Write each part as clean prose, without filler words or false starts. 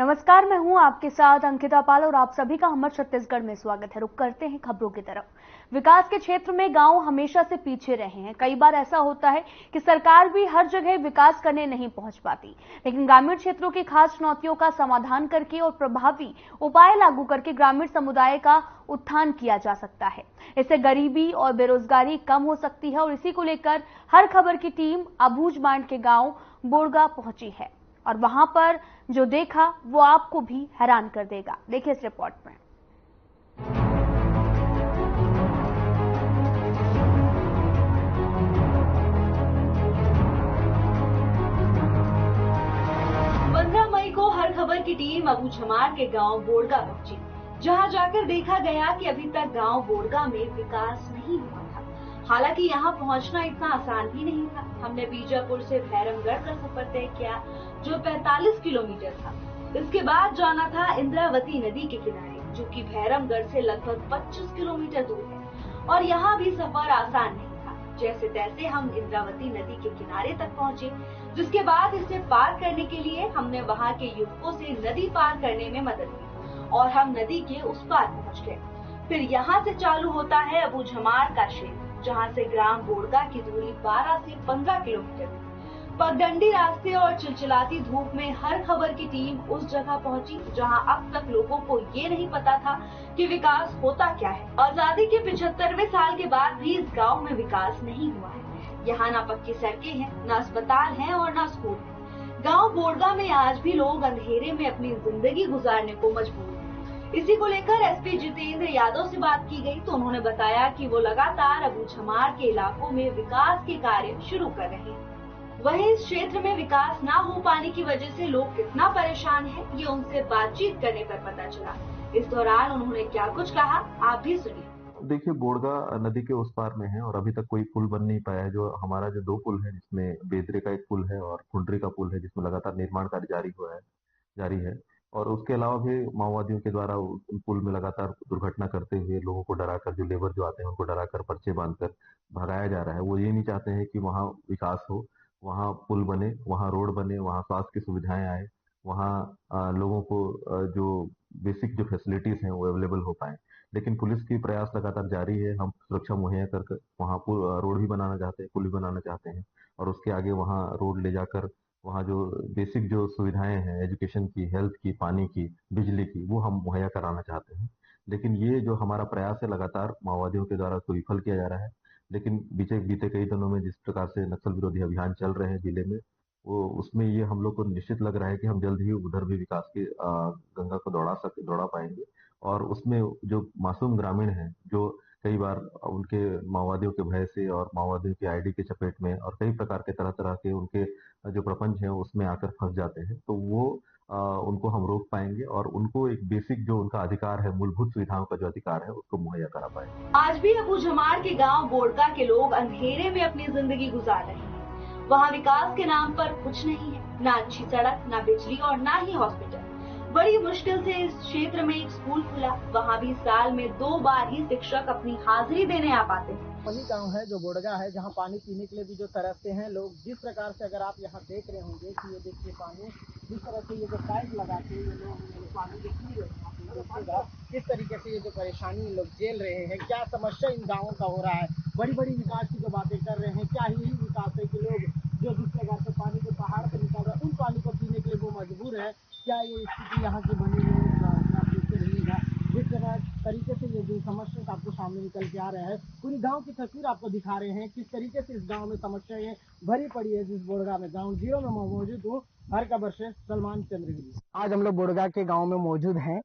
नमस्कार, मैं हूं आपके साथ अंकिता पाल और आप सभी का हमर छत्तीसगढ़ में स्वागत है। रुक करते हैं खबरों की तरफ। विकास के क्षेत्र में गांव हमेशा से पीछे रहे हैं। कई बार ऐसा होता है कि सरकार भी हर जगह विकास करने नहीं पहुंच पाती, लेकिन ग्रामीण क्षेत्रों की खास चुनौतियों का समाधान करके और प्रभावी उपाय लागू करके ग्रामीण समुदाय का उत्थान किया जा सकता है। इससे गरीबी और बेरोजगारी कम हो सकती है और इसी को लेकर हर खबर की टीम अबूझमाड़ के गाँव बोड़गा पहुंची है और वहां पर जो देखा वो आपको भी हैरान कर देगा। देखिए इस रिपोर्ट में। मई को हर खबर की टीम अबूझमाड़ के गांव बोड़गा पहुंची, जहां जाकर देखा गया कि अभी तक गांव बोड़गा में विकास नहीं हुआ था। हालांकि यहां पहुंचना इतना आसान भी नहीं था। हमने बीजापुर से भैरमगढ़ का सफर तय किया, जो 45 किलोमीटर था। इसके बाद जाना था इंद्रावती नदी के किनारे, जो कि भैरमगढ़ से लगभग 25 किलोमीटर दूर है। और यहाँ भी सफर आसान नहीं था। जैसे तैसे हम इंद्रावती नदी के किनारे तक पहुँचे, जिसके बाद इसे पार करने के लिए हमने वहाँ के युवकों से नदी पार करने में मदद ली और हम नदी के उस पार पहुँच गए। फिर यहाँ से चालू होता है अबूझमाड़ का क्षेत्र, जहाँ से ग्राम बोड़गा की दूरी 12 से 15 किलोमीटर। पगडंडी रास्ते और चिलचिलाती धूप में हर खबर की टीम उस जगह पहुंची जहां अब तक लोगों को ये नहीं पता था कि विकास होता क्या है। आजादी के 75वें साल के बाद भी इस गांव में विकास नहीं हुआ है। यहाँ न पक्की सड़कें हैं, न अस्पताल हैं और न स्कूल है। गाँव बोड़गा में आज भी लोग अंधेरे में अपनी जिंदगी गुजारने को मजबूर हैं। इसी को लेकर एसपी जितेंद्र यादव से बात की गई तो उन्होंने बताया कि वो लगातार अबूझमाड़ के इलाकों में विकास के कार्य शुरू कर रहे हैं। वहीं इस क्षेत्र में विकास ना हो पाने की वजह से लोग कितना परेशान हैं, ये उनसे बातचीत करने पर पता चला। इस दौरान उन्होंने क्या कुछ कहा, आप भी सुनिए। देखिए, बोड़गा नदी के उस पार में है और अभी तक कोई पुल बन नहीं पाया है। जो हमारा जो 2 पुल है, जिसमें बेदरे का एक पुल है और कुंडरी का पुल है, जिसमें लगातार निर्माण कार्य जारी है। और उसके अलावा भी माओवादियों के द्वारा उन पुल में लगातार दुर्घटना करते हुए लोगों को डराकर, जो लेबर जो आते हैं उनको डराकर पर्चे बांधकर भगाया जा रहा है। वो ये नहीं चाहते हैं कि वहाँ विकास हो, वहाँ पुल बने, वहाँ रोड बने, वहाँ स्वास्थ्य की सुविधाएं आए, वहाँ लोगों को जो बेसिक जो फैसिलिटीज हैं वो अवेलेबल हो पाए। लेकिन पुलिस की प्रयास लगातार जारी है। हम सुरक्षा मुहैया कर वहाँ रोड भी बनाना चाहते हैं, पुल भी बनाना चाहते हैं और उसके आगे वहाँ रोड ले जाकर वहाँ जो बेसिक जो सुविधाएं हैं, एजुकेशन की, हेल्थ की, पानी की, बिजली की, वो हम मुहैया कराना चाहते हैं। लेकिन ये जो हमारा प्रयास है, लगातार माओवादियों के द्वारा उसको विफल किया जा रहा है। लेकिन बीते कई दिनों में जिस प्रकार से नक्सल विरोधी अभियान चल रहे हैं जिले में, वो उसमें ये हम लोग को निश्चित लग रहा है कि हम जल्द ही उधर भी विकास की गंगा को दौड़ा पाएंगे। और उसमें जो मासूम ग्रामीण हैं, जो कई बार उनके माओवादियों के भय से और माओवादियों की आईडी के चपेट में और कई प्रकार के तरह के उनके जो प्रपंच हैं उसमें आकर फंस जाते हैं, तो वो उनको हम रोक पाएंगे और उनको एक बेसिक जो उनका अधिकार है, मूलभूत सुविधाओं का जो अधिकार है, उसको मुहैया करा पाएंगे। आज भी अबूझमाड़ के गांव बोड़गा के लोग अंधेरे में अपनी जिंदगी गुजार रहे हैं। वहाँ विकास के नाम पर कुछ नहीं है, न अच्छी सड़क, न बिजली और न ही हॉस्पिटल। बड़ी मुश्किल से इस क्षेत्र में एक स्कूल खुला, वहाँ भी साल में 2 बार ही शिक्षक अपनी हाजिरी देने आ पाते हैं। वही गांव है जो बोड़गा है, जहां पानी पीने के लिए भी जो तरसते हैं लोग। जिस प्रकार से अगर आप यहां देख रहे होंगे कि ये देखिए पानी जिस तरह से ये जो पाइप लगा के ये लोग पानी जो पी रहे हैं, किस तरीके से ये जो परेशानी लोग झेल रहे हैं, क्या समस्या इन गाँवों का हो रहा है। बड़ी बड़ी विकास की जो बातें कर रहे हैं, क्या ही विकास है कि लोग जो जिस प्रकार से पानी को पहाड़ से निकाल रहे हैं, उन पानी को पीने के लिए वो मजबूर है। क्या ये स्थिति यहाँ की बनी हुई जिस तरीके से ये जो समस्या आपको सामने निकल के आ रहा है, पूरी गांव की तस्वीर आपको दिखा रहे हैं किस तरीके से इस गांव में समस्याएं भरी पड़ी है। जिस बोड़गा में गांव 0 में मौजूद हूँ, हर खबर से सलमान चंद्रगिरी। आज हम लोग बोड़गा के गांव में मौजूद हैं।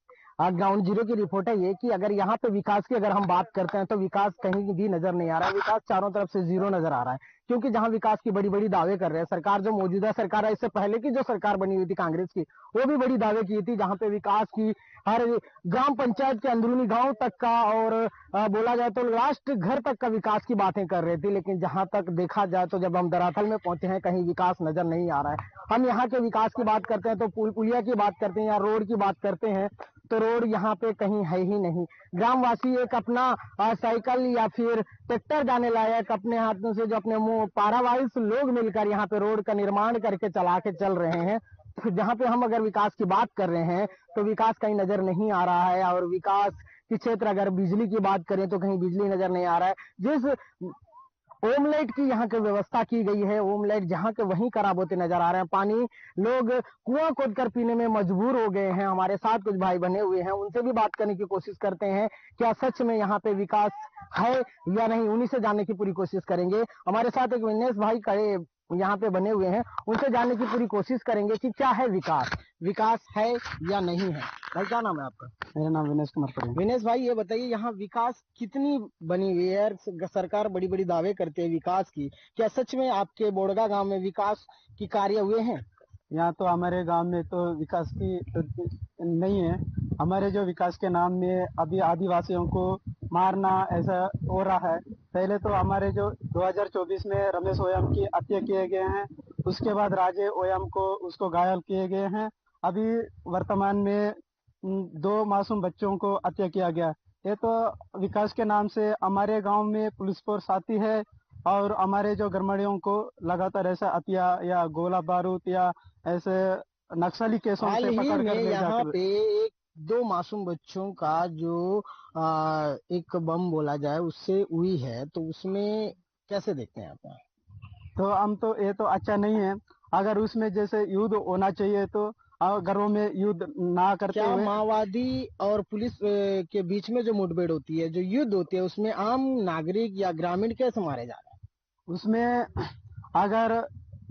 ग्राउंड जीरो की रिपोर्ट है ये कि अगर यहाँ पे विकास की अगर हम बात करते हैं तो विकास कहीं भी नजर नहीं आ रहा है। विकास चारों तरफ से 0 नजर आ रहा है, क्योंकि जहां विकास की बड़ी बड़ी दावे कर रहे हैं सरकार, जो मौजूदा सरकार है, इससे पहले की जो सरकार बनी हुई थी कांग्रेस की, वो भी बड़ी दावे की थी, जहां पे विकास की हर ग्राम पंचायत के अंदरूनी गांव तक का और बोला जाए तो लास्ट घर तक का विकास की बातें कर रही थी। लेकिन जहां तक देखा जाए तो जब हम दरअसल में पहुंचे हैं, कहीं विकास नजर नहीं आ रहा है। हम यहाँ के विकास की बात करते हैं तो पुलिया की बात करते हैं या रोड की बात करते हैं तो रोड यहाँ पे कहीं है ही नहीं। ग्रामवासी एक अपना साइकिल या फिर ट्रैक्टर जाने लायक अपने हाथों से जो अपने मुंह पारावाइज लोग मिलकर यहाँ पे रोड का निर्माण करके चला के चल रहे हैं। जहाँ पे हम अगर विकास की बात कर रहे हैं तो विकास कहीं नजर नहीं आ रहा है, और विकास की क्षेत्र अगर बिजली की बात करें तो कहीं बिजली नजर नहीं आ रहा है। जिस ओमलाइट की यहाँ की व्यवस्था की गई है, ओमलाइट जहाँ के वहीं खराब होते नजर आ रहे हैं। पानी लोग कुआं खोदकर पीने में मजबूर हो गए हैं। हमारे साथ कुछ भाई बने हुए हैं, उनसे भी बात करने की कोशिश करते हैं, क्या सच में यहाँ पे विकास है या नहीं, उन्हीं से जानने की पूरी कोशिश करेंगे। हमारे साथ एक विनेश भाई खड़े यहाँ पे बने हुए हैं, उनसे जानने की पूरी कोशिश करेंगे कि क्या है विकास, विकास है या नहीं है। भाई क्या नाम है आपका? मेरा नाम विनेश कुमार पटेल। विनेश भाई ये बताइए, यहाँ विकास कितनी बनी हुई है? सरकार बड़ी बड़ी दावे करती है विकास की, क्या सच में आपके बोड़गा गांव में विकास की कार्य हुए हैं? यहाँ तो हमारे गांव में तो विकास की नहीं है। हमारे जो विकास के नाम में अभी आदिवासियों को मारना ऐसा हो रहा है। पहले तो हमारे जो 2024 में रमेश ओयम की हत्या किए गए हैं, उसके बाद राजे ओयम को उसको घायल किए गए हैं। अभी वर्तमान में 2 मासूम बच्चों को हत्या किया गया। ये तो विकास के नाम से हमारे गांव में पुलिस फोर्स आती है और हमारे जो गरमड़ियों को लगातार ऐसा हत्या या गोला बारूद या ऐसे नक्सली केसों से पकड़ कर ले यहाँ जाते। पे 2 मासूम बच्चों का जो एक बम बोला जाए उससे हुई है, तो उसमें कैसे देखते हैं आप? तो हम तो ये तो अच्छा नहीं है। अगर उसमें जैसे युद्ध होना चाहिए तो घरों में युद्ध ना करते क्या हुए। माओवादी और पुलिस के बीच में जो मुठभेड़ होती है, जो युद्ध होती है, उसमें आम नागरिक या ग्रामीण कैसे मारे जा रहे हैं? उसमें अगर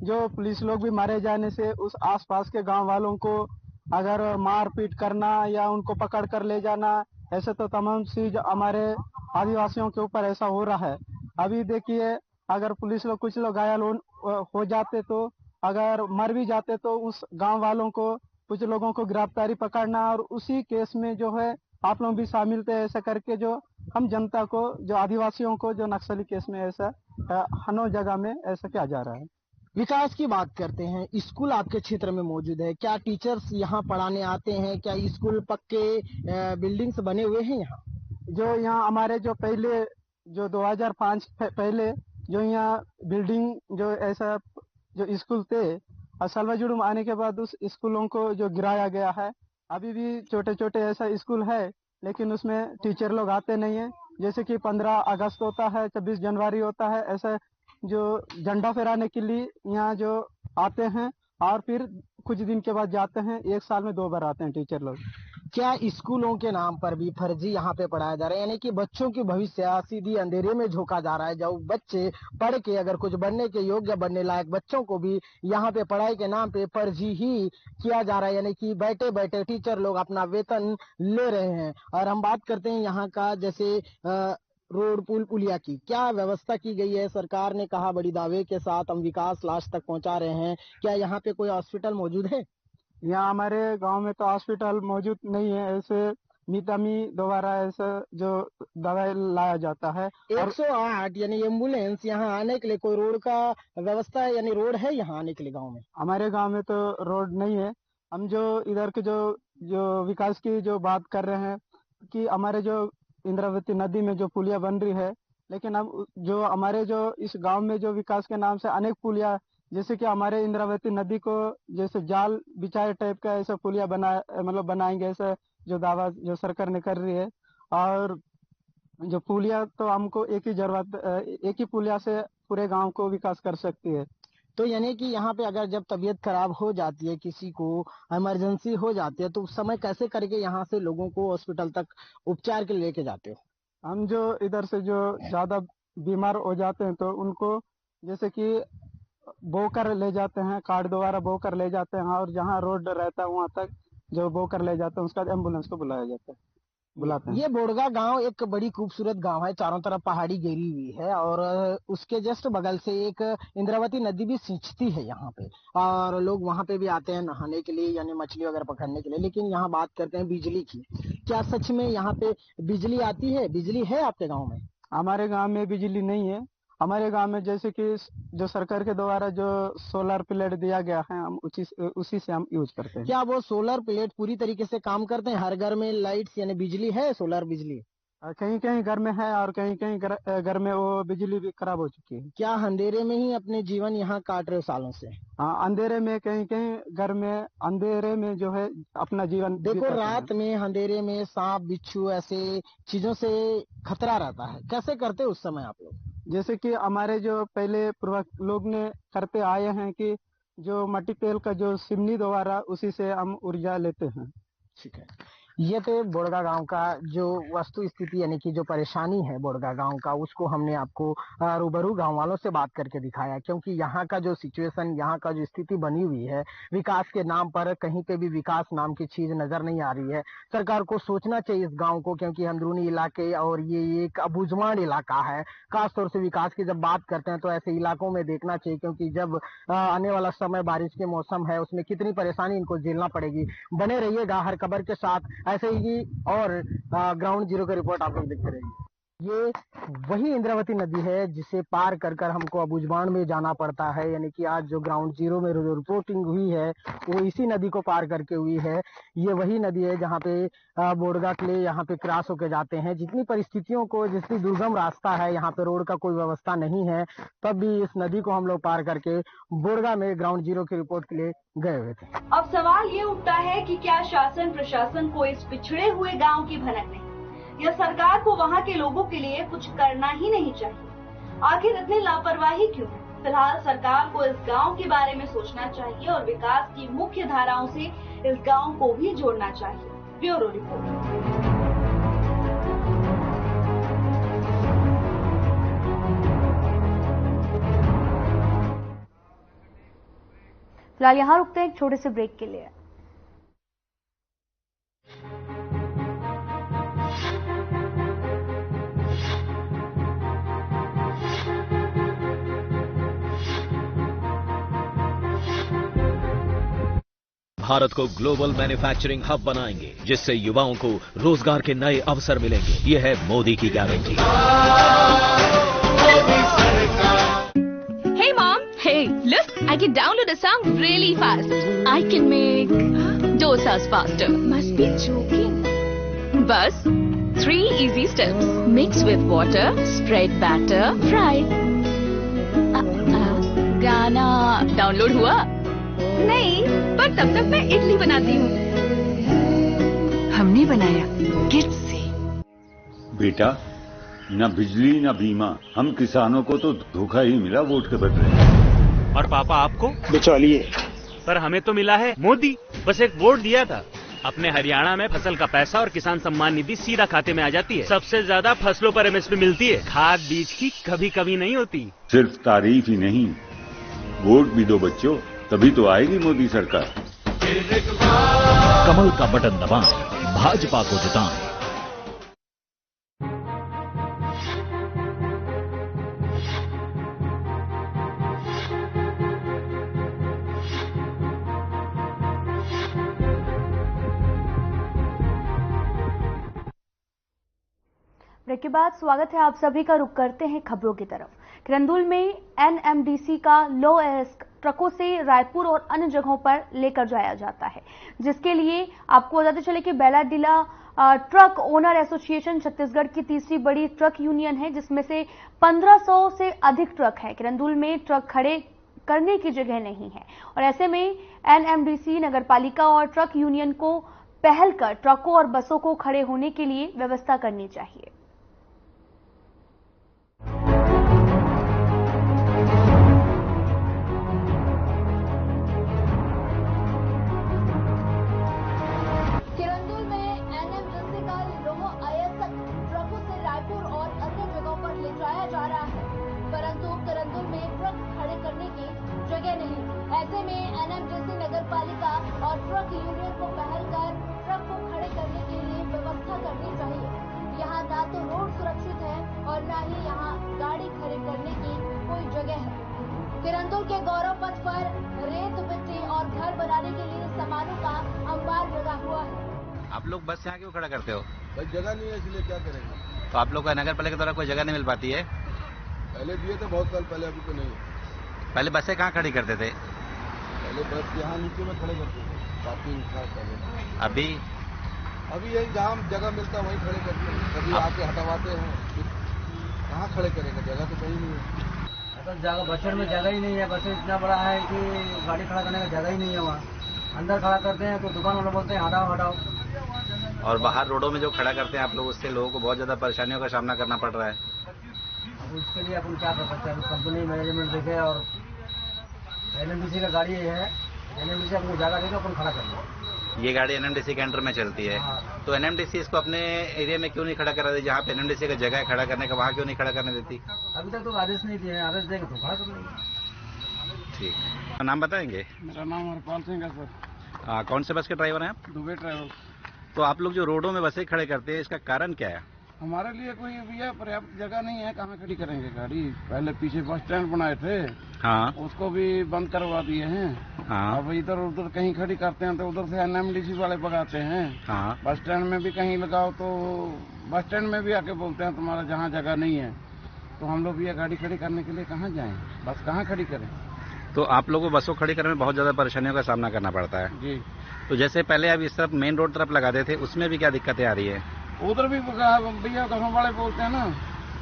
जो पुलिस लोग भी मारे जाने से उस आसपास के गांव वालों को अगर मारपीट करना या उनको पकड़ कर ले जाना, ऐसे तो तमाम चीज हमारे आदिवासियों के ऊपर ऐसा हो रहा है। अभी देखिए, अगर पुलिस लोग कुछ लोग घायल हो जाते, तो अगर मर भी जाते तो उस गांव वालों को कुछ लोगों को गिरफ्तारी पकड़ना और उसी केस में जो है आप लोग भी शामिल थे, ऐसा करके जो हम जनता को, जो आदिवासियों को जो नक्सली केस में ऐसा हनो जगह में ऐसा किया जा रहा है। विकास की बात करते हैं, स्कूल आपके क्षेत्र में मौजूद है, क्या टीचर्स यहाँ पढ़ाने आते हैं? क्या स्कूल पक्के बिल्डिंग्स बने हुए हैं यहाँ? जो यहाँ हमारे जो पहले जो 2005 पहले जो यहाँ बिल्डिंग जो ऐसा जो स्कूल थे, और सलवाजुड़ुम आने के बाद उस स्कूलों को जो गिराया गया है। अभी भी छोटे छोटे ऐसा स्कूल है, लेकिन उसमें टीचर लोग आते नहीं है। जैसे कि 15 अगस्त होता है, 26 जनवरी होता है, ऐसे जो झंडा फहराने के लिए यहाँ जो आते हैं और फिर कुछ दिन के बाद जाते हैं। 1 साल में 2 बार आते हैं टीचर लोग। क्या स्कूलों के नाम पर भी फर्जी यहाँ पे पढ़ाया जा रहा है? यानी कि बच्चों की भविष्य सीधी अंधेरे में झोंका जा रहा है। जब बच्चे पढ़ के अगर कुछ बनने के योग्य, बनने लायक बच्चों को भी यहाँ पे पढ़ाई के नाम पे फर्जी ही किया जा रहा है। यानी कि बैठे बैठे टीचर लोग अपना वेतन ले रहे हैं। और हम बात करते हैं यहाँ का, जैसे रोड पुल पुलिया की क्या व्यवस्था की गई है? सरकार ने कहा बड़ी दावे के साथ हम विकास लास्ट तक पहुंचा रहे हैं। क्या यहाँ पे कोई हॉस्पिटल मौजूद है? यहाँ हमारे गांव में तो हॉस्पिटल मौजूद नहीं है। ऐसे मितामी द्वारा ऐसा जो दवाई लाया जाता है। 108 यानी एम्बुलेंस यहाँ आने के लिए कोई रोड का व्यवस्था है? यानी रोड है यहाँ आने के लिए गांव में? हमारे गांव में तो रोड नहीं है। हम जो इधर के जो विकास की जो बात कर रहे हैं कि हमारे जो इंद्रावती नदी में जो पुलिया बन रही है, लेकिन अब जो हमारे जो इस गांव में जो विकास के नाम से अनेक पुलिया, जैसे कि हमारे इंद्रावती नदी को जैसे जाल बिछाए टाइप का ऐसा पुलिया बनाएंगे, ऐसा जो दावा जो सरकार ने कर रही है। और जो पुलिया तो हमको एक ही पुलिया से पूरे गांव को विकास कर सकती है। तो यानी कि यहाँ पे अगर जब तबीयत खराब हो जाती है, किसी को इमरजेंसी हो जाती है, तो उस समय कैसे करके यहाँ से लोगों को हॉस्पिटल तक उपचार के लिए लेके जाते हो? हम जो इधर से जो ज्यादा बीमार हो जाते हैं तो उनको जैसे कि बोकर ले जाते हैं, कार्ड द्वारा बोकर ले जाते हैं, और जहाँ रोड रहता है वहां तक जो बोकर ले जाते हैं उसका एम्बुलेंस को बुलाते हैं। ये बोड़गा गांव एक बड़ी खूबसूरत गांव है, चारों तरफ पहाड़ी घेरी हुई है और उसके जस्ट बगल से एक इंद्रावती नदी भी सिंचती है यहाँ पे, और लोग वहाँ पे भी आते हैं नहाने के लिए, यानी मछली वगैरह पकड़ने के लिए। लेकिन यहाँ बात करते हैं बिजली की, क्या सच में यहाँ पे बिजली आती है? बिजली है आपके गाँव में? हमारे गाँव में बिजली नहीं है। हमारे गांव में जैसे कि जो सरकार के द्वारा जो सोलर प्लेट दिया गया है, हम उसी से हम यूज करते हैं। क्या वो सोलर प्लेट पूरी तरीके से काम करते हैं? हर घर में लाइट्स यानी बिजली है, सोलर बिजली? कहीं कहीं घर में है और कहीं कहीं घर में वो बिजली भी खराब हो चुकी है। क्या अंधेरे में ही अपने जीवन यहाँ काट रहे हो सालों से? हाँ, अंधेरे में कहीं कहीं घर में अंधेरे में जो है अपना जीवन देखो, रात में अंधेरे में सांप बिच्छू ऐसे चीजों से खतरा रहता है, कैसे करते हो उस समय आप लोग? जैसे कि हमारे जो पहले पूर्वज लोग ने करते आए हैं कि जो मट्टी तेल का जो चिमनी द्वारा उसी से हम ऊर्जा लेते हैं। ठीक है, ये तो बोड़गा गांव का जो वस्तु स्थिति यानी कि जो परेशानी है बोड़गा गांव का, उसको हमने आपको रूबरू गांव वालों से बात करके दिखाया, क्योंकि यहाँ का जो सिचुएशन, यहाँ का जो स्थिति बनी हुई है, विकास के नाम पर कहीं पे भी विकास नाम की चीज नजर नहीं आ रही है। सरकार को सोचना चाहिए इस गाँव को, क्योंकि अंदरूनी इलाके और ये एक अबूझमाड़ इलाका है। खासतौर से विकास की जब बात करते हैं तो ऐसे इलाकों में देखना चाहिए, क्योंकि जब आने वाला समय बारिश के मौसम है उसमें कितनी परेशानी इनको झेलना पड़ेगी। बने रहिएगा हर खबर के साथ ऐसे ही, और ग्राउंड जीरो की रिपोर्ट आप लोग देखते रहिए। ये वही इंद्रावती नदी है जिसे पार कर कर हमको अबूझमाड़ में जाना पड़ता है, यानी कि आज जो ग्राउंड जीरो में रिपोर्टिंग हुई है वो इसी नदी को पार करके हुई है। ये वही नदी है जहाँ पे बोड़गा के लिए यहाँ पे क्रॉस होके जाते हैं। जितनी परिस्थितियों को, जितनी दुर्गम रास्ता है, यहाँ पे रोड का कोई व्यवस्था नहीं है, तब भी इस नदी को हम लोग पार करके बोड़गा में ग्राउंड जीरो की रिपोर्ट के लिए गए हुए थे। अब सवाल ये उठता है कि क्या शासन प्रशासन को इस पिछड़े हुए गांव की भनक नहीं, या सरकार को वहां के लोगों के लिए कुछ करना ही नहीं चाहिए? आखिर इतनी लापरवाही क्यों? फिलहाल सरकार को इस गांव के बारे में सोचना चाहिए और विकास की मुख्य धाराओं से इस गांव को भी जोड़ना चाहिए। Bureau report. फिलहाल यहाँ रुकते हैं एक छोटे से ब्रेक के लिए। भारत को ग्लोबल मैन्युफैक्चरिंग हब बनाएंगे, जिससे युवाओं को रोजगार के नए अवसर मिलेंगे। ये है मोदी की guarantee. Hey mom, hey, look, I can download a song really fast. I can make dosas faster. Must be joking. Bus, 3 easy steps. Mix with water, spread batter, fry. गाना डाउनलोड हुआ? नहीं, पर तब तक मैं इडली बनाती हूँ। हमने बनाया किट से। बेटा, न बिजली न बीमा, हम किसानों को तो धोखा ही मिला वोट के बदले। और पापा आपको? बिचौलिए। पर हमें तो मिला है मोदी। बस एक वोट दिया था। अपने हरियाणा में फसल का पैसा और किसान सम्मान निधि सीधा खाते में आ जाती है। सबसे ज्यादा फसलों पर MSP मिलती है। खाद बीज की कभी कभी नहीं होती। सिर्फ तारीफ ही नहीं, वोट भी दो बच्चों, तभी तो आएगी मोदी सरकार। कमल का बटन दबाएं, भाजपा को जिताएं। ब्रेक के बाद स्वागत है आप सभी का। रुक करते हैं खबरों की तरफ। किरंदुल में NMDC का लो एस्क ट्रकों से रायपुर और अन्य जगहों पर लेकर जाया जाता है, जिसके लिए आपको बताते चले कि Bailadila truck owner association Chhattisgarh की तीसरी बड़ी ट्रक यूनियन है, जिसमें से 1500 से अधिक ट्रक है। किरंदुल में ट्रक खड़े करने की जगह नहीं है और ऐसे में NMDC नगरपालिका और ट्रक यूनियन को पहल कर ट्रकों और बसों को खड़े होने के लिए व्यवस्था करनी चाहिए। ऐसे में NMDC नगरपालिका और ट्रक यूनियन को पहल कर ट्रक को खड़े करने के लिए व्यवस्था करनी चाहिए। यहाँ ना तो रोड सुरक्षित है और न ही यहाँ गाड़ी खड़े करने की कोई जगह है। किरंदुल के गौरव पथ पर रेत मिट्टी और घर बनाने के लिए सामानों का अंबार लगा हुआ है। आप लोग बस यहाँ क्यों खड़ा करते हो? भाई जगह नहीं है, इसलिए क्या करेंगे। तो आप लोग का नगर पालिका द्वारा कोई जगह नहीं मिल पाती है? पहले दिए थे बहुत साल पहले, अभी तो नहीं। पहले बसें कहाँ खड़ी करते थे? पहले बस यहाँ नीचे में खड़े करते थे, पार्किंग था पहले। अभी अभी यही जहाँ जगह मिलता है वहीं खड़े करते हैं, कभी आके हटवाते हैं, फिर कहाँ खड़े करेंगे, जगह तो कहीं नहीं है। ऐसा जगह बस स्टैंड में जगह ही नहीं है, बस इतना बड़ा है कि गाड़ी खड़ा करने का जगह ही नहीं है। वहाँ अंदर खड़ा करते हैं तो दुकान वाले बोलते हैं हटाओ हटाओ। और बाहर रोडों में जो खड़ा करते हैं आप लोग, उससे लोगों को बहुत ज्यादा परेशानियों का सामना करना पड़ रहा है। अब उसके लिए अपन क्या कर सकते हैं, कंपनी मैनेजमेंट देखे और NMDC का गाड़ी है, NMDC अपनी जगह देकर अपन खड़ा कर लो। ये गाड़ी NMDC के अंडर में चलती है, तो NMDC इसको अपने एरिया में क्यों नहीं खड़ा करा देती? जहाँ पे NMDC का जगह है खड़ा करने का, वहाँ क्यों नहीं खड़ा करने देती? अभी तक तो आदेश नहीं दिए, आदेश देंगे तो खड़ा कर लेंगे। ठीक, नाम बताएंगे? मेरा नाम हरपाल सिंह है सर। कौन से बस के ड्राइवर हैं आप? दुबे ट्रैवल। तो आप लोग जो रोडों में बसें खड़े करते हैं, इसका कारण क्या है? हमारे लिए कोई भैया पर्याप्त जगह नहीं है, कहाँ खड़ी करेंगे गाड़ी। पहले पीछे बस स्टैंड बनाए थे, हाँ, उसको भी बंद करवा दिए हैं। हाँ, अब इधर उधर कहीं खड़ी करते हैं तो उधर से NMDC वाले भगाते हैं। हाँ, बस स्टैंड में भी कहीं लगाओ तो बस स्टैंड में भी आके बोलते हैं तुम्हारा जहाँ जगह नहीं है। तो हम लोग भैया गाड़ी खड़ी करने के लिए कहाँ जाएं, बस कहाँ खड़ी करें। तो आप लोगों को बसों खड़ी करने में बहुत ज्यादा परेशानियों का सामना करना पड़ता है जी। तो जैसे पहले आप इस तरफ मेन रोड तरफ लगाते थे, उसमें भी क्या दिक्कतें आ रही है? उधर भी भैया घरों वाले बोलते हैं ना,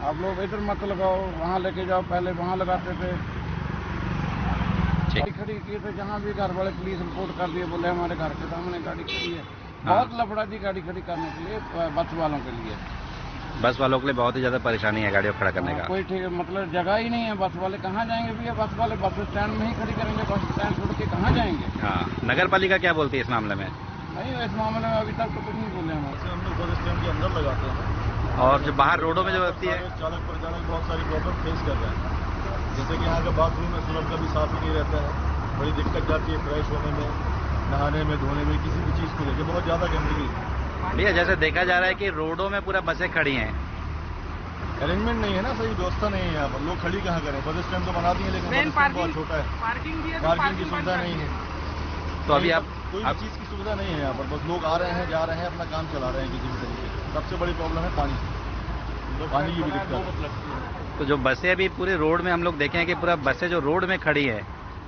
आप लोग इधर मत लगाओ, वहाँ लेके जाओ, पहले वहाँ लगाते थे। खड़ी किए थे जहाँ भी, घर वाले पुलिस रिपोर्ट कर दिए, बोले हमारे घर के सामने गाड़ी खड़ी है। बहुत लफड़ा जी गाड़ी खड़ी करने के लिए, बस वालों के लिए। बस वालों के लिए बहुत ही ज्यादा परेशानी है गाड़ियों खड़ा करने का। कोई ठीक मतलब जगह ही नहीं है, बस वाले कहाँ जाएंगे भैया? बस वाले बस स्टैंड में ही खड़ी करेंगे, बस स्टैंड छोड़ के कहाँ जाएंगे? हाँ, नगर पालिका क्या बोलती है इस मामले में? नहीं, इस मामले में अभी तक तो कुछ नहीं बोले हमारे। हम लोग बस स्टैंड के अंदर लगाते हैं और जो बाहर रोडों में जो बसती है, चालक परिचालक बहुत सारी प्रॉब्लम फेस कर रहे हैं। जैसे कि यहाँ का बाथरूम में सुलभ कभी साफ ही नहीं रहता है, बड़ी दिक्कत जाती है फ्रेश होने में, नहाने में, धोने में, किसी भी चीज़ को लेकर बहुत ज़्यादा गंदगी। भैया जैसे देखा जा रहा है कि रोडों में पूरा बसें खड़ी हैं, अरेंजमेंट नहीं है ना, सही व्यवस्था नहीं है यहाँ पर। लोग खड़ी कहाँ करें? बस स्टैंड तो बना दिए लेकिन बस स्टैंड बहुत छोटा है, पार्किंग की सुविधा नहीं है। तो अभी आप कोई भी चीज़ की सुविधा नहीं है यहाँ पर, बस लोग आ रहे हैं जा रहे हैं, अपना काम चला रहे हैं किसी भी तरीके से। सबसे बड़ी प्रॉब्लम है पानी की भी दिक्कत। तो जो बसें अभी पूरे रोड में हम लोग देखे हैं कि पूरा बसें जो रोड में खड़ी है,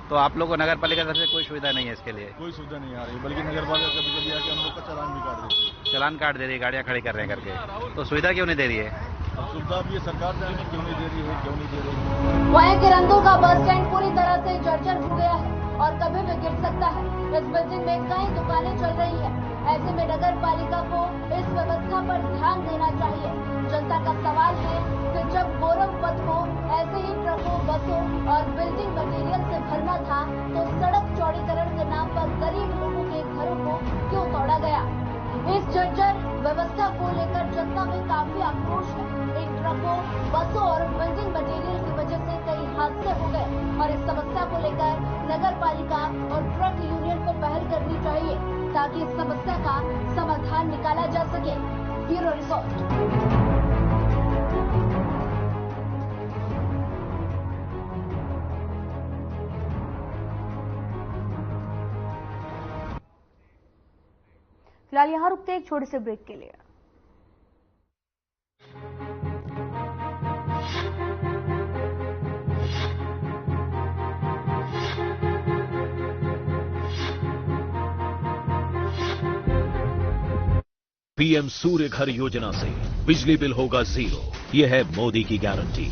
तो आप लोग को नगर पालिका तरफ से कोई सुविधा नहीं है इसके लिए? कोई सुविधा नहीं आ रही, बल्कि नगर पालिका कभी कभी आके हम लोग का चालान भी काट देती है। चालान काट दे रही है गाड़ियाँ खड़ी कर रहे हैं करके, तो सुविधा क्यों नहीं दे रही है? अब सुविधा भी ये सरकार जाने क्यों नहीं दे रही है, क्यों नहीं दे रही है। वहीं किरंदुल का बस स्टैंड पूरी तरह से जर्जर हो गया है और कभी भी गिर सकता है। इस बिल्डिंग में कई दुकानें चल रही है। ऐसे में नगर पालिका को इस व्यवस्था पर ध्यान देना चाहिए। जनता का सवाल है कि जब गौरव पथ को ऐसे ही ट्रकों, बसों और बिल्डिंग मटेरियल से भरना था, तो सड़क चौड़ीकरण के नाम पर गरीब लोगों के घरों को क्यों तोड़ा गया? इस जर्जर व्यवस्था को लेकर जनता में काफी आक्रोश है। इन ट्रकों, बसों और बिल्डिंग मटेरियल की वजह से कई हादसे हो गए और इस समस्या को लेकर नगर पालिका और ट्रक यूनियन को पहल करनी चाहिए ताकि इस समस्या का समाधान निकाला जा सके। Bureau report. फिलहाल यहाँ रुकते हैं एक छोटे से ब्रेक के लिए। पीएम सूर्य घर योजना से बिजली बिल होगा 0। यह है मोदी की guarantee.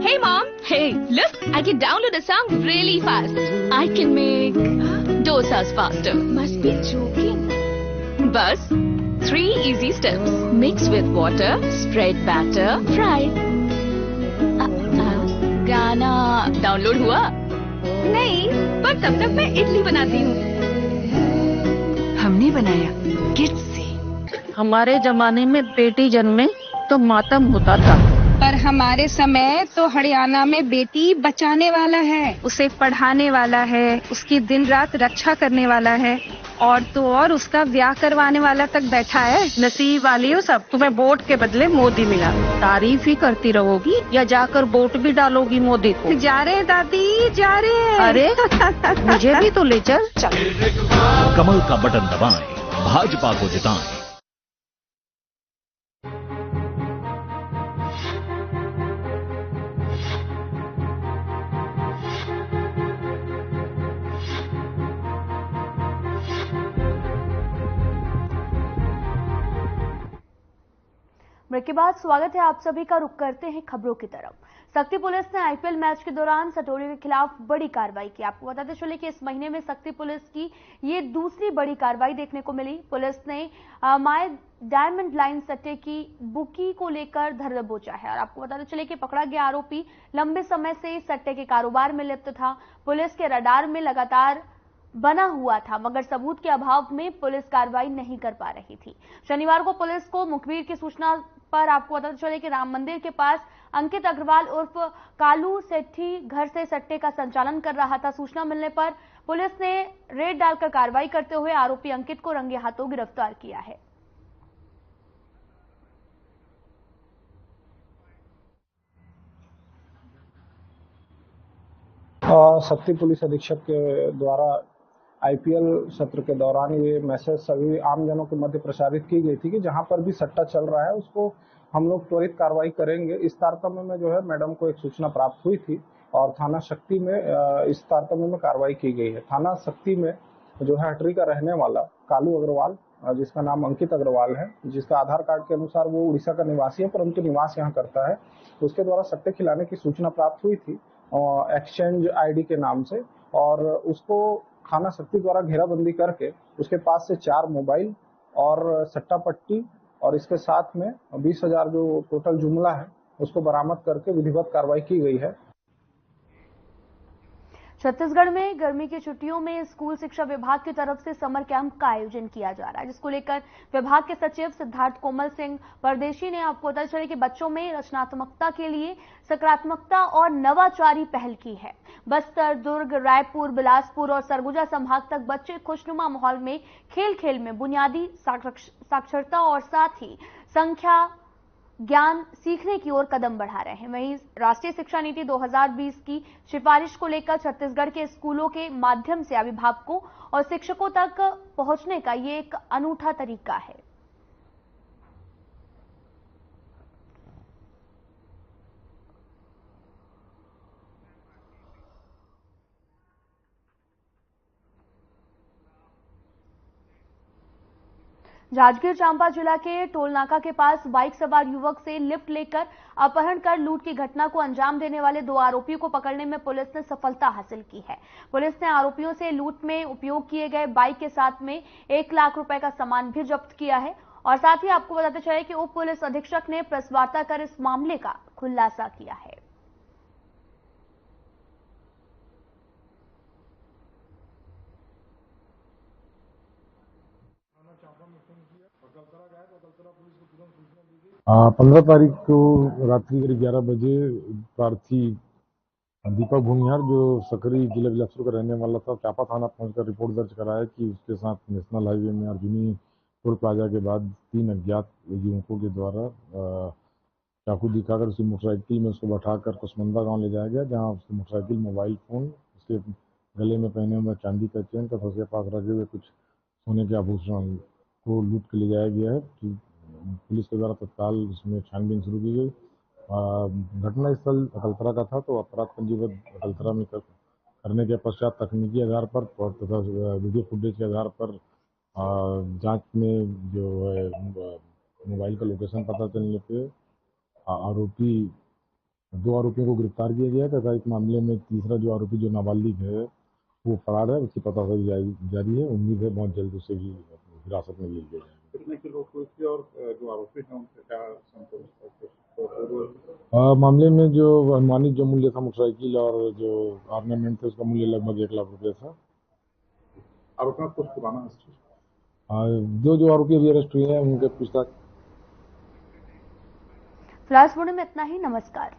Hey mom, hey, look, I can download a song really fast. I can make dosas faster. Must be joking. Bus, 3 easy steps. Mix with water, spread batter, fry. गाना download हुआ? नहीं, पर तब तक मैं इडली बनाती हूँ। हमने बनाया किट से। हमारे जमाने में बेटी जन्मे तो मातम होता था, पर हमारे समय तो हरियाणा में बेटी बचाने वाला है, उसे पढ़ाने वाला है, उसकी दिन रात रक्षा करने वाला है और तो और उसका ब्याह करवाने वाला तक बैठा है। नसीब वाली हो सब, तुम्हें वोट के बदले मोदी मिला। तारीफ ही करती रहोगी या जाकर वोट भी डालोगी मोदी को? जा रहे दादी, जा रहे। अरे मुझे भी तो ले चल। कमल का बटन दबाएं, भाजपा को जिताएं। ब्रेक के बाद स्वागत है आप सभी का। रुक करते हैं खबरों की तरफ। शक्ति पुलिस ने आईपीएल मैच के दौरान सटोरियों के खिलाफ बड़ी कार्रवाई की। आपको बताते चले कि इस महीने में शक्ति पुलिस की ये दूसरी बड़ी कार्रवाई देखने को मिली। पुलिस ने माय डायमंड लाइन सट्टे की बुकी को लेकर धर दबोचा है और आपको बताते चले कि पकड़ा गया आरोपी लंबे समय से सट्टे के कारोबार में लिप्त था। पुलिस के रडार में लगातार बना हुआ था, मगर सबूत के अभाव में पुलिस कार्रवाई नहीं कर पा रही थी। शनिवार को पुलिस को मुखबिर की सूचना पर आपको पता चले कि राम मंदिर के पास अंकित अग्रवाल उर्फ कालू सेठी घर से सट्टे का संचालन कर रहा था। सूचना मिलने पर पुलिस ने रेड डालकर कार्रवाई करते हुए आरोपी अंकित को रंगे हाथों गिरफ्तार किया है। शक्ति पुलिस अधीक्षक के द्वारा आईपीएल सत्र के दौरान ये मैसेज सभी आमजनों के मध्य प्रसारित की गई थी कि जहां पर भी सट्टा चल रहा है उसको हम लोग त्वरित कार्रवाई करेंगे। इस तारतम्य में जो है मैडम को एक सूचना प्राप्त हुई थी और थाना शक्ति में इस तारतम्य में कार्रवाई की गई है। थाना शक्ति में जो है हटरी का रहने वाला कालू अग्रवाल, जिसका नाम अंकित अग्रवाल है, जिसका आधार कार्ड के अनुसार वो उड़ीसा का निवासी है परंतु निवास यहाँ करता है, उसके द्वारा सट्टे खिलाने की सूचना प्राप्त हुई थी एक्सचेंज आईडी के नाम से और उसको थाना शक्ति द्वारा घेराबंदी करके उसके पास से 4 मोबाइल और सट्टा पट्टी और इसके साथ में 20,000 जो टोटल जुमला है उसको बरामद करके विधिवत कार्रवाई की गई है। छत्तीसगढ़ में गर्मी की छुट्टियों में स्कूल शिक्षा विभाग की तरफ से समर कैंप का आयोजन किया जा रहा है, जिसको लेकर विभाग के सचिव सिद्धार्थ कोमल सिंह परदेशी ने आपको पता चले कि बच्चों में रचनात्मकता के लिए सकारात्मकता और नवाचारी पहल की है। बस्तर, दुर्ग, रायपुर, बिलासपुर और सरगुजा संभाग तक बच्चे खुशनुमा माहौल में खेल खेल में बुनियादी साक्षरता और साथ ही संख्या ज्ञान सीखने की ओर कदम बढ़ा रहे हैं। वहीं राष्ट्रीय शिक्षा नीति 2020 की सिफारिश को लेकर छत्तीसगढ़ के स्कूलों के माध्यम से अभिभावकों और शिक्षकों तक पहुंचने का ये एक अनूठा तरीका है। जांजगीर चांपा जिला के टोलनाका के पास बाइक सवार युवक से लिफ्ट लेकर अपहरण कर लूट की घटना को अंजाम देने वाले 2 आरोपियों को पकड़ने में पुलिस ने सफलता हासिल की है। पुलिस ने आरोपियों से लूट में उपयोग किए गए बाइक के साथ में 1 लाख रुपए का सामान भी जब्त किया है और साथ ही आपको बताते चले कि उप पुलिस अधीक्षक ने प्रेस वार्ता कर इस मामले का खुलासा किया है। पंद्रह तारीख को रात्रि करीब 11 बजे प्रार्थी दीपक भूमिहार जो सकरी जिला बिलासपुर का रहने वाला था, चांपा थाना पहुंचकर रिपोर्ट दर्ज कराया कि उसके साथ नेशनल हाईवे में अर्जुनी टोल प्लाजा के बाद 3 अज्ञात युवकों के द्वारा चाकू दिखाकर उसी मोटरसाइकिल में उसको बैठाकर कुसमंदा गांव ले जाया गया, जहां उसकी मोटरसाइकिल, मोबाइल फोन, उसके गले में पहने हुए चांदी का चेन तथा उसके पास रखे हुए कुछ सोने के आभूषण को लूट के ले जाया गया है। पुलिस के द्वारा तत्काल इसमें छानबीन शुरू की गई। घटना स्थल अकलतरा का था, तो अपराध पंजीबद्ध अकलतरा में करने के पश्चात तकनीकी आधार पर तथा वीडियो फुटेज के आधार पर जांच में जो है मोबाइल का लोकेशन पता चलने पे दो आरोपियों को गिरफ्तार किया गया तथा इस मामले में तीसरा जो आरोपी जो नाबालिग है वो फरार है, उसकी पतासाजी जारी है। उम्मीद है बहुत जल्द उसे भी हिरासत में लिया जाएगा। कितने किलो कुल्फी और जो आरोपी हैं उनसे क्या संतोष? मामले में जो अनुमानित जो मूल्य था मोटरसाइकिल और जो ऑर्नामेंट थे उसका मूल्य लगभग 1 लाख रुपए था। आरोपियों कुछ पुराना जो आरोपी अभी अरेस्ट हुए हैं उनके पूछताछ। फिलहाल में इतना ही। नमस्कार।